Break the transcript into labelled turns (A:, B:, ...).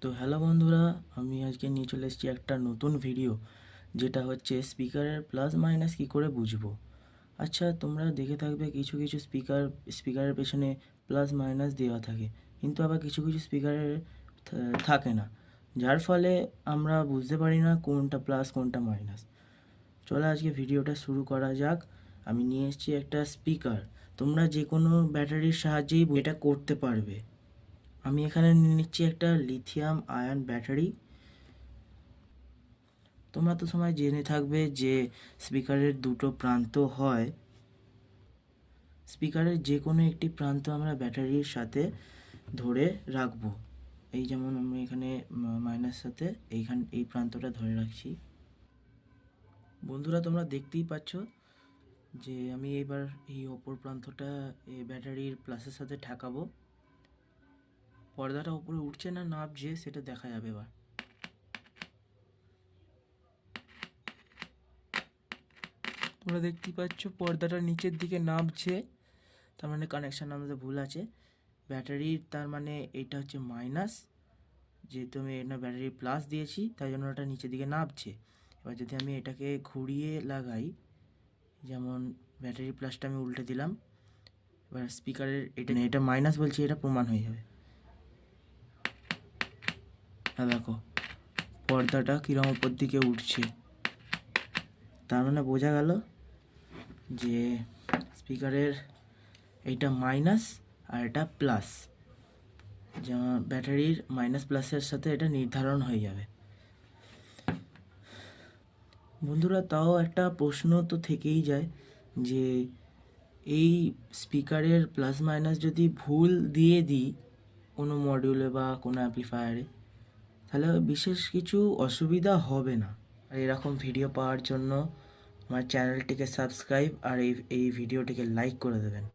A: তো হ্যালো বন্ধুরা, আমি আজকে নিয়ে চলে এসেছি একটা নতুন ভিডিও, যেটা হচ্ছে স্পিকারের প্লাস মাইনাস কী করে বুঝবো। আচ্ছা, তোমরা দেখে থাকবে কিছু কিছু স্পিকারের পেছনে প্লাস মাইনাস দেওয়া থাকে, কিন্তু আবার কিছু কিছু স্পিকারের থাকে না, যার ফলে আমরা বুঝতে পারি না কোনটা প্লাস কোনটা মাইনাস। চলো আজকে ভিডিওটা শুরু করা যাক। আমি নিয়ে এসেছি একটা স্পিকার, তোমরা যে কোনো ব্যাটারির সাহায্যেই এটা করতে পারবে। আমি এখানে নিয়ে নিচ্ছি একটা লিথিয়াম আয়ন ব্যাটারি। তোমরা তো সময় জেনে থাকবে যে স্পিকারের দুটো প্রান্ত হয়। স্পিকারের যে কোনো একটি প্রান্ত আমরা ব্যাটারির সাথে ধরে রাখবো। এই যেমন আমি এখানে মাইনাস সাথে এই প্রান্তটা ধরে রাখছি। বন্ধুরা, তোমরা দেখতেই পাচ্ছ যে আমি এবার এই অপর প্রান্তটা এই ব্যাটারির প্লাসের সাথে ঠেকাবো। পর্দাটা উপরে উঠছে না নামছে সেটা দেখা যাবে এবার। তোমরা দেখতেই পাচ্ছ পর্দাটা নিচের দিকে নামছে, তার মানে কানেকশান আমাদের ভুল আছে। ব্যাটারির তার মানে এইটা হচ্ছে মাইনাস, যেহেতু আমি এটা ব্যাটারি প্লাস দিয়েছি তাই জন্য ওটা নিচের দিকে নামছে। এবার যদি আমি এটাকে ঘুরিয়ে লাগাই, যেমন ব্যাটারি প্লাসটা আমি উল্টে দিলাম, এবার স্পিকারের এটা মাইনাস বলছি, এটা প্রমাণ হয়ে যাবে। হ্যাঁ দেখো, পর্দাটা কীরকম ওপর দিকে উঠছে, তার মানে বোঝা গেল যে স্পিকারের এইটা মাইনাস আর এটা প্লাস, যেমন ব্যাটারির মাইনাস প্লাসের সাথে এটা নির্ধারণ হয়ে যাবে। বন্ধুরা, তাও একটা প্রশ্ন তো থেকেই যায় যে এই স্পিকারের প্লাস মাইনাস যদি ভুল দিয়ে দিই কোনো মডিউলে বা কোনো অ্যাম্প্লিফায়ারে, তাহলে বিশেষ কিছু অসুবিধা হবে না। আর এরকম ভিডিও পাওয়ার জন্য আমার চ্যানেলটিকে সাবস্ক্রাইব আর এই ভিডিওটিকে লাইক করে দেবেন।